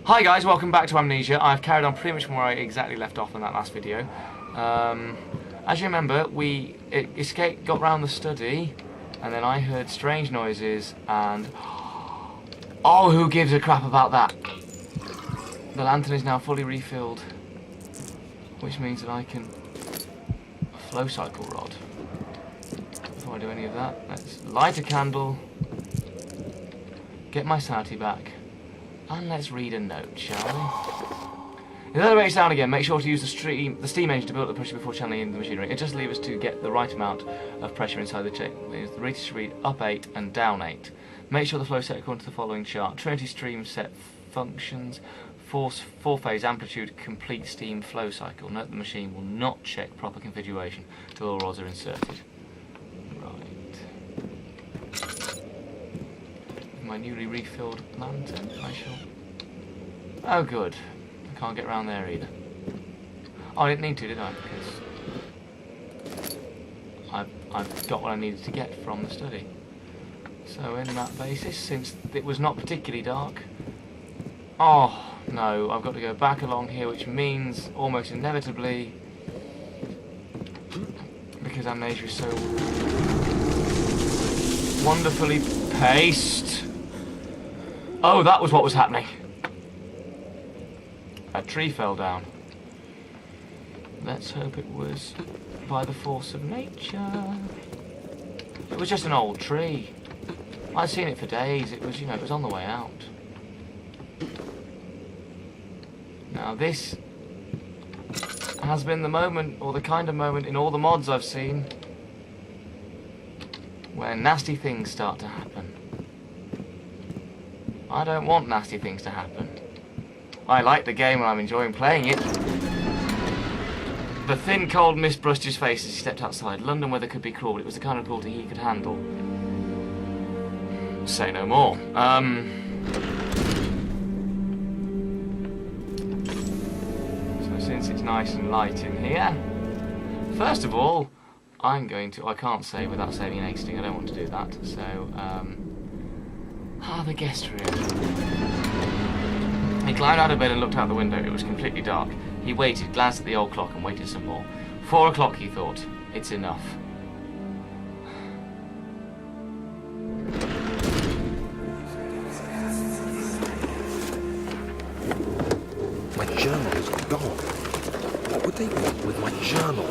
Hi guys, welcome back to Amnesia. I've carried on pretty much from where I exactly left off in that last video. As you remember, we escaped, got round the study, and then I heard strange noises, and... oh, who gives a crap about that? The lantern is now fully refilled, which means that I can... a flow cycle rod. Before I do any of that, let's light a candle, get my sanity back, and let's read a note, shall we? If that breaks down again, make sure to use the steam engine to build up the pressure before channeling the machinery. It just leaves us to get the right amount of pressure inside the chain. The rate should read up 8 and down 8. Make sure the flow set according to the following chart. Trinity stream set functions, four-phase amplitude, complete steam flow cycle. Note the machine will not check proper configuration until all rods are inserted. My newly refilled lantern, I shall... oh good, I can't get around there either. Oh, I didn't need to, did I? Because I've got what I needed to get from the study. So in that basis, since it was not particularly dark... oh no, I've got to go back along here, which means almost inevitably, because Amnesia is so wonderfully paced. Oh, that was what was happening. A tree fell down. Let's hope it was by the force of nature. It was just an old tree. I'd seen it for days. It was, it was on the way out. Now this has been the moment, or the kind of moment in all the mods I've seen, where nasty things start to happen. I don't want nasty things to happen. I like the game and I'm enjoying playing it. The thin, cold mist brushed his face as he stepped outside. London weather could be cruel, but it was the kind of cruelty he could handle. Say no more. So since it's nice and light in here, first of all, I'm going to... I can't save without saving and exiting. I don't want to do that. So, the guest room. He climbed out of bed and looked out the window. It was completely dark. He waited, glanced at the old clock and waited some more. 4 o'clock, he thought. It's enough. My journal is gone. What would they want with my journal?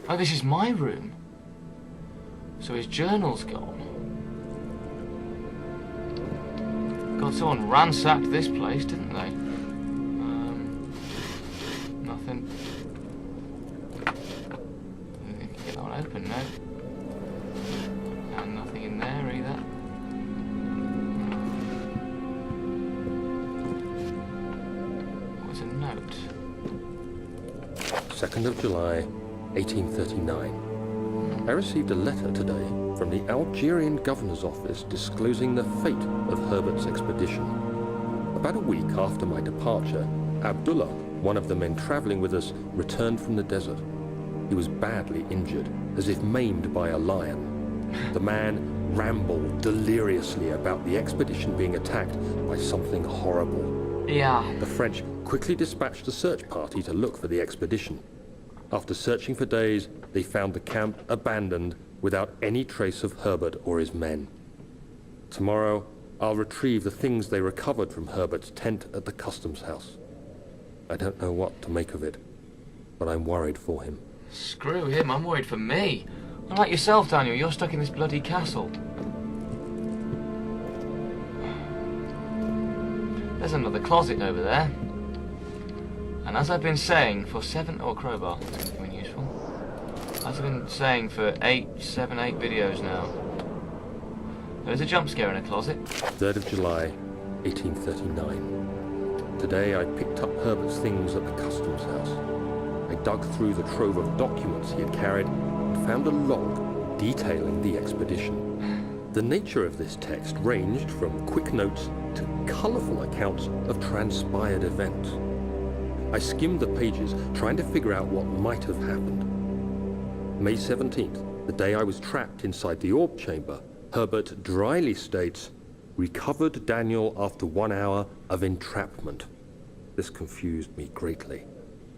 Oh, this is my room. So his journal's gone. God, someone ransacked this place, didn't they? Nothing. Didn't get that one open, no. And nothing in there either. What's a note? 2nd of July, 1839. I received a letter today from the Algerian governor's office disclosing the fate of Herbert's expedition. About a week after my departure, Abdullah, one of the men traveling with us, returned from the desert. He was badly injured, as if maimed by a lion. The man rambled deliriously about the expedition being attacked by something horrible. Yeah. The French quickly dispatched a search party to look for the expedition. After searching for days, they found the camp abandoned without any trace of Herbert or his men. Tomorrow, I'll retrieve the things they recovered from Herbert's tent at the customs house. I don't know what to make of it, but I'm worried for him. Screw him, I'm worried for me. Unlike yourself, Daniel, you're stuck in this bloody castle. There's another closet over there. And as I've been saying for 7... oh, crowbar. That's been useful. As I've been saying for 7, 8 videos now. There's a jump scare in a closet. 3rd of July, 1839. Today I picked up Herbert's things at the customs house. I dug through the trove of documents he had carried and found a log detailing the expedition. The nature of this text ranged from quick notes to colourful accounts of transpired events. I skimmed the pages, trying to figure out what might have happened. May 17th, the day I was trapped inside the orb chamber, Herbert dryly states, Recovered Daniel after 1 hour of entrapment. This confused me greatly.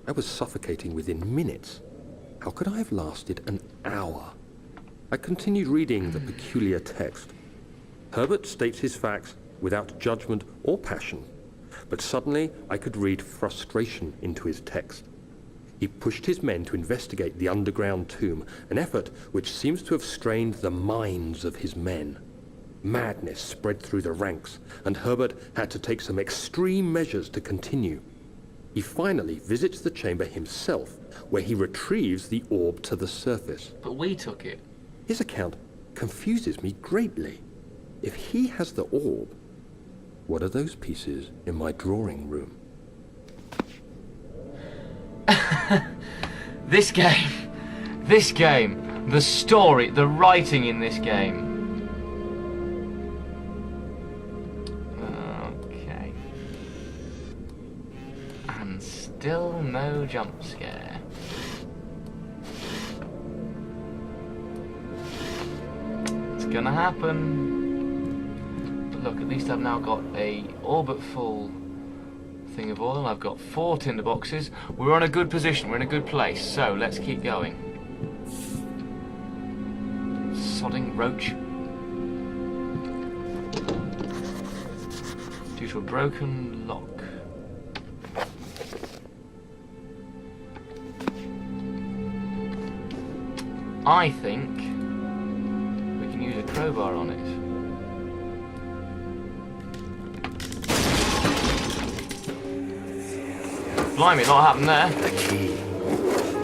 I was suffocating within minutes. How could I have lasted an hour? I continued reading the peculiar text. Herbert states his facts without judgment or passion, but suddenly I could read frustration into his text. He pushed his men to investigate the underground tomb, an effort which seems to have strained the minds of his men. Madness spread through the ranks, and Herbert had to take some extreme measures to continue. He finally visits the chamber himself, where he retrieves the orb to the surface. But we took it. His account confuses me greatly. If he has the orb, what are those pieces in my drawing room? This game, the story, the writing in this game. Okay. And still no jump scare. It's gonna happen. But look, at least I've now got a orbit full thing of oil. I've got 4 tinder boxes. We're on a good position. We're in a good place. So let's keep going. Sodding roach. Due to a broken lock. I think we can use a crowbar on it. Blimey, a lot happened there. The key.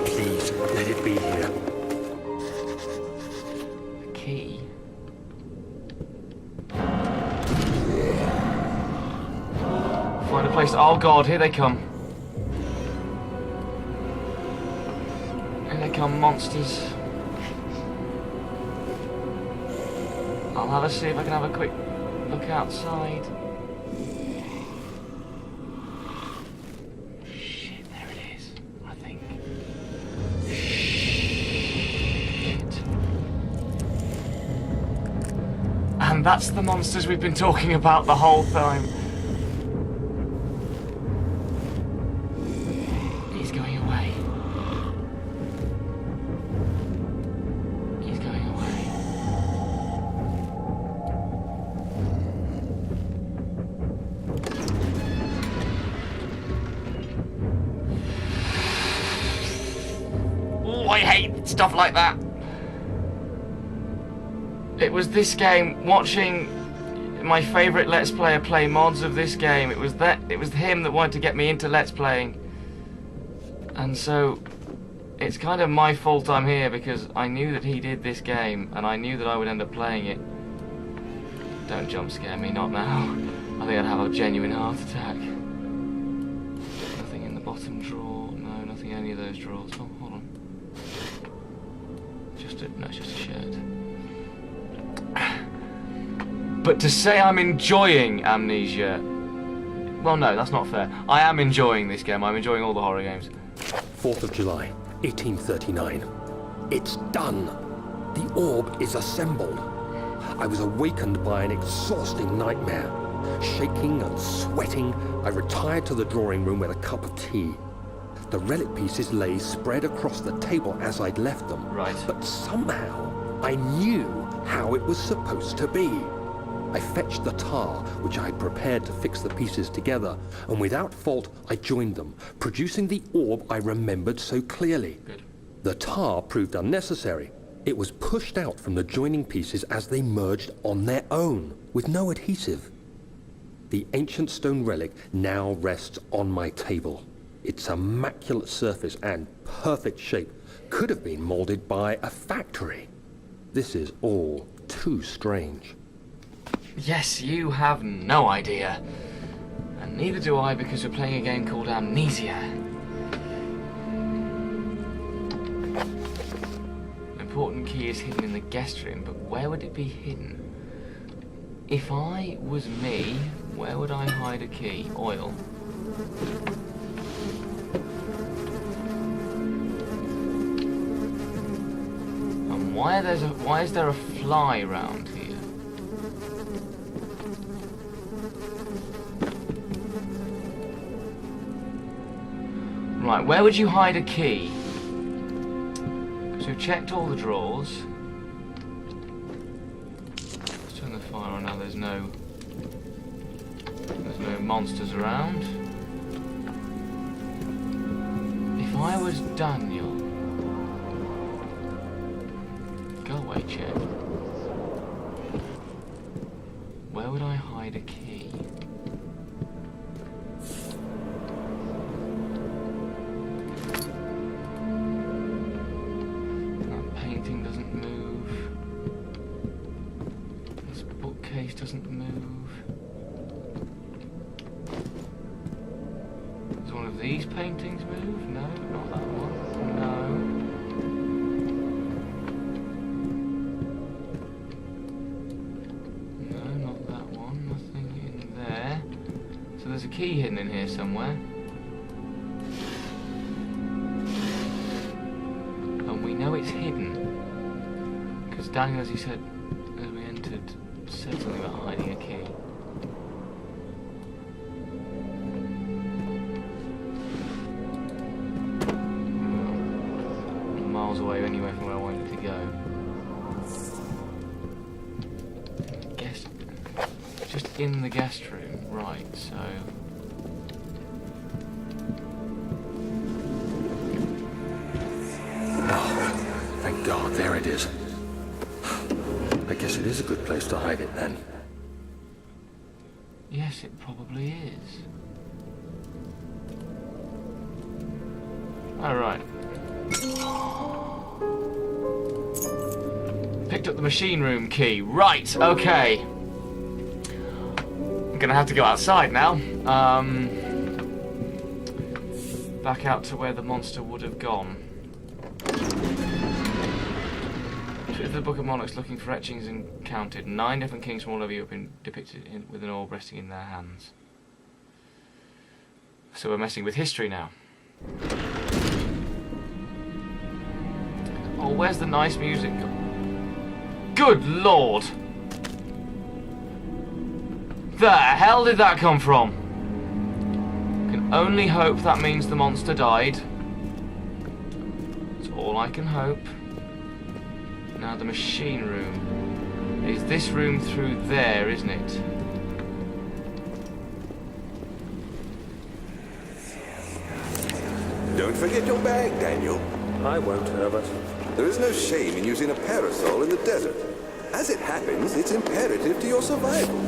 Please, let it be here. The key? Find a place. Oh god, here they come. Here they come, monsters. I'll have a see if I can have a quick look outside. Shit, there it is, I think. Shit. And that's the monsters we've been talking about the whole time. He's going away. He's going away. Oh, I hate stuff like that. It was this game, watching my favourite Let's Player play mods of this game. It was him that wanted to get me into Let's Playing. And so, it's kind of my fault I'm here, because I knew that he did this game, and I knew that I would end up playing it. Don't jump scare me, not now. I think I'd have a genuine heart attack. Nothing in the bottom drawer. No, nothing in any of those drawers. Oh, hold on. No, it's just a shirt. But to say I'm enjoying Amnesia... Well, no, that's not fair. I am enjoying this game. I'm enjoying all the horror games. 4th of July, 1839. It's done. The orb is assembled. I was awakened by an exhausting nightmare. Shaking and sweating, I retired to the drawing room with a cup of tea. The relic pieces lay spread across the table as I'd left them. Right. But somehow, I knew how it was supposed to be. I fetched the tar, which I had prepared to fix the pieces together, and without fault I joined them, producing the orb I remembered so clearly. Good. The tar proved unnecessary. It was pushed out from the joining pieces as they merged on their own, with no adhesive. The ancient stone relic now rests on my table. Its immaculate surface and perfect shape could have been molded by a factory. This is all too strange. Yes, you have no idea. And neither do I, because we're playing a game called Amnesia. An important key is hidden in the guest room, but where would it be hidden? If I was me, where would I hide a key? Oil. And why is there a fly round here? Right, where would you hide a key? So we've checked all the drawers. Let's turn the fire on now. There's no monsters around. If I was Daniel, go away, chair. Where would I hide a key? That painting doesn't move. This bookcase doesn't move. Does one of these paintings move? No, not that one. No. There's a key hidden in here somewhere. And we know it's hidden. Because Daniel, as he said, as we entered, said something about hiding a key. Well, miles away anyway from where I wanted it to go. Guess just in the guest room. Right, so... Oh, thank God, there it is. I guess it is a good place to hide it then. Yes, it probably is. Alright. Picked up the machine room key. Right, okay. I'm gonna have to go outside now. Back out to where the monster would have gone. Through the Book of Monarchs, looking for etchings and counted. 9 different kings from all over Europe been depicted with an orb resting in their hands. So we're messing with history now. Oh, where's the nice music? Good Lord! The hell did that come from? Can only hope that means the monster died. That's all I can hope. Now the machine room. Is this room through there, isn't it? Don't forget your bag, Daniel. I won't, Herbert. There is no shame in using a parasol in the desert. As it happens, it's imperative to your survival.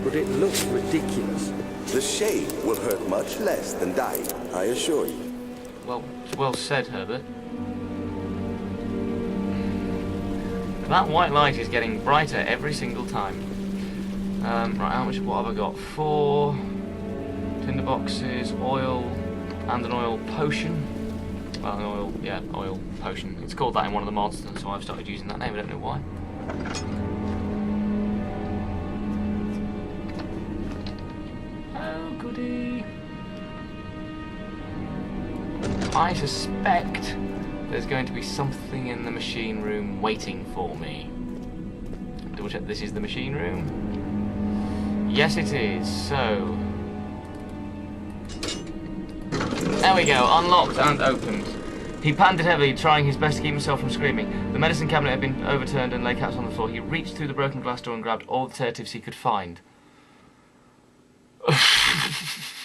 But it looks ridiculous. The shame will hurt much less than dying, I assure you. Well said, Herbert. That white light is getting brighter every single time. Right, what have I got? 4 tinder boxes, oil, and an oil potion. Well, an oil potion. It's called that in one of the mods, so I've started using that name, I don't know why. Oh, goody. I suspect there's going to be something in the machine room waiting for me. Double check this is the machine room. Yes, it is. So... there we go, unlocked and opened. He panted heavily, trying his best to keep himself from screaming. The medicine cabinet had been overturned and lay caps on the floor. He reached through the broken glass door and grabbed all the sedatives he could find.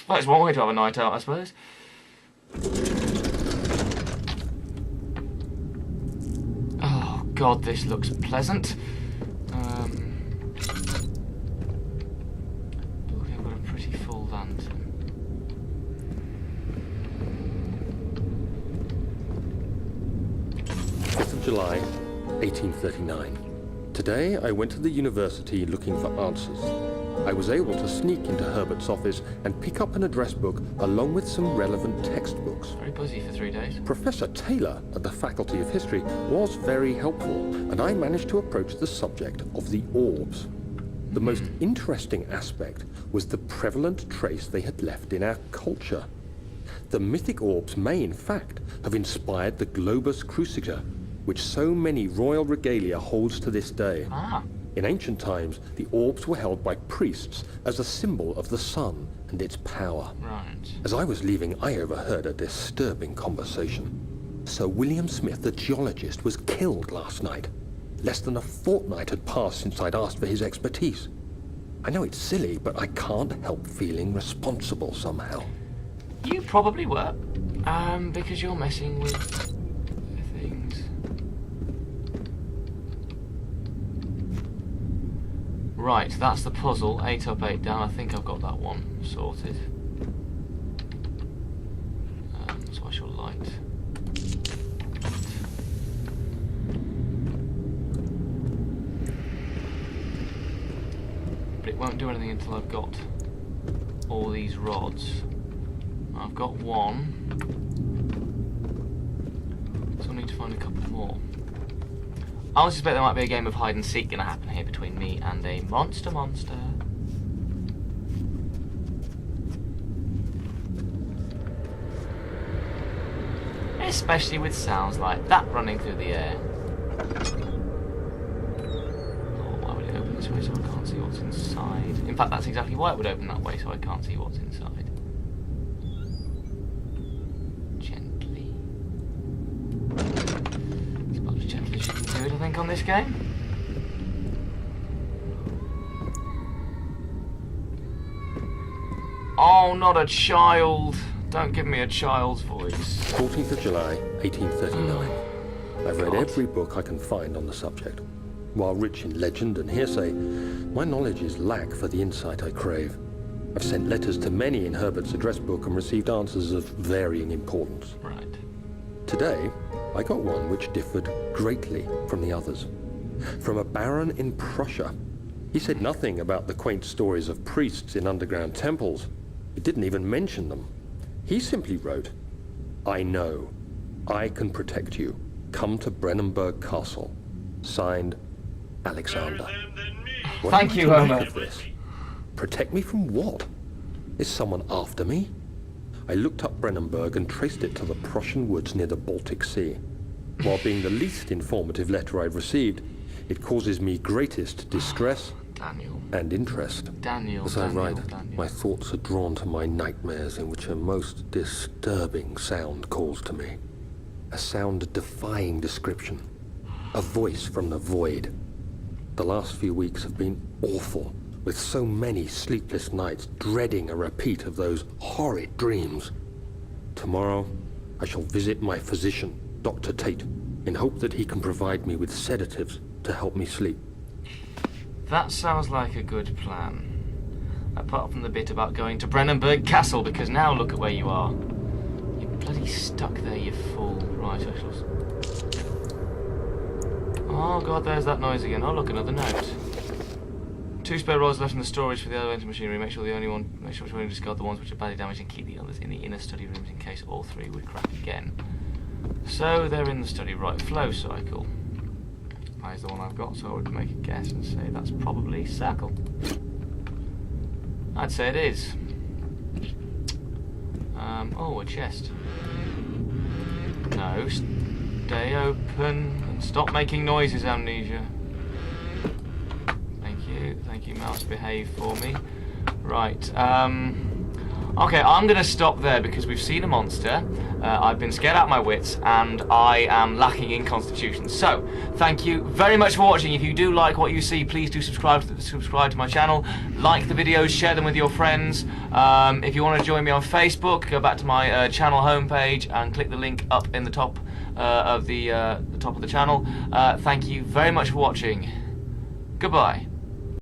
That's one way to have a night out, I suppose. Oh God, this looks pleasant. Okay, I've got a pretty full lantern. July 1839. Today I went to the university looking for answers. I was able to sneak into Herbert's office and pick up an address book along with some relevant textbooks. Very busy for 3 days. Professor Taylor at the Faculty of History was very helpful, and I managed to approach the subject of the orbs. The most interesting aspect was the prevalent trace they had left in our culture. The mythic orbs may in fact have inspired the globus cruciger, which so many royal regalia holds to this day. Ah. In ancient times, the orbs were held by priests as a symbol of the sun and its power. Right. As I was leaving, I overheard a disturbing conversation. Sir William Smith, the geologist, was killed last night. Less than a fortnight had passed since I'd asked for his expertise. I know it's silly, but I can't help feeling responsible somehow. You probably were, because you're messing with things. Right, that's the puzzle. 8 up, 8 down. I think I've got that one sorted. So I shall light. But it won't do anything until I've got all these rods. I've got one. So I need to find a couple more. I suspect there might be a game of hide and seek going to happen here between me and a monster. Especially with sounds like that running through the air. Oh, why would it open this way so I can't see what's inside? In fact, that's exactly why it would open that way, so I can't see what's inside. Gently. It's about as gentle as you can do it, I think, on this game. Oh, not a child. Don't give me a child's voice. 14th of July, 1839. I've read God. every book I can find on the subject. While rich in legend and hearsay, my knowledge is lack for the insight I crave. I've sent letters to many in Herbert's address book and received answers of varying importance. Right. Today, I got one which differed greatly from the others. From a baron in Prussia. He said nothing about the quaint stories of priests in underground temples. He didn't even mention them. He simply wrote, "I know. I can protect you. Come to Brennenburg Castle. Signed, Alexander." What Thank am I you, to make Homer. of this? Protect me from what? Is someone after me? I looked up Brennenburg and traced it to the Prussian woods near the Baltic Sea. While being the least informative letter I've received, it causes me greatest distress Daniel. and interest. Daniel. As I write, Daniel. my thoughts are drawn to my nightmares in which a most disturbing sound calls to me. A sound defying description. A voice from the void. The last few weeks have been awful, with so many sleepless nights dreading a repeat of those horrid dreams. Tomorrow, I shall visit my physician, Dr. Tate, in hope that he can provide me with sedatives to help me sleep. That sounds like a good plan. Apart from the bit about going to Brennenburg Castle, because now look at where you are. You're bloody stuck there, you fool. Right, I shall... Oh god, there's that noise again. Oh look, another note. 2 spare rods left in the storage for the elevator machinery. Make sure you only discard the ones which are badly damaged and keep the others in the inner study rooms in case all 3 would crack again. So they're in the study. Right, flow cycle. That is the one I've got, so I would make a guess and say that's probably circle. I'd say it is. Oh, a chest. No, stay open and stop making noises, Amnesia. Thank you, mouse, behave for me. Right, okay, I'm gonna stop there because we've seen a monster. I've been scared out of my wits and I am lacking in constitution. So, thank you very much for watching. If you do like what you see, please do subscribe to my channel. Like the videos, share them with your friends. If you want to join me on Facebook, go back to my channel homepage and click the link up in the top of the top of the channel. Thank you very much for watching. Goodbye.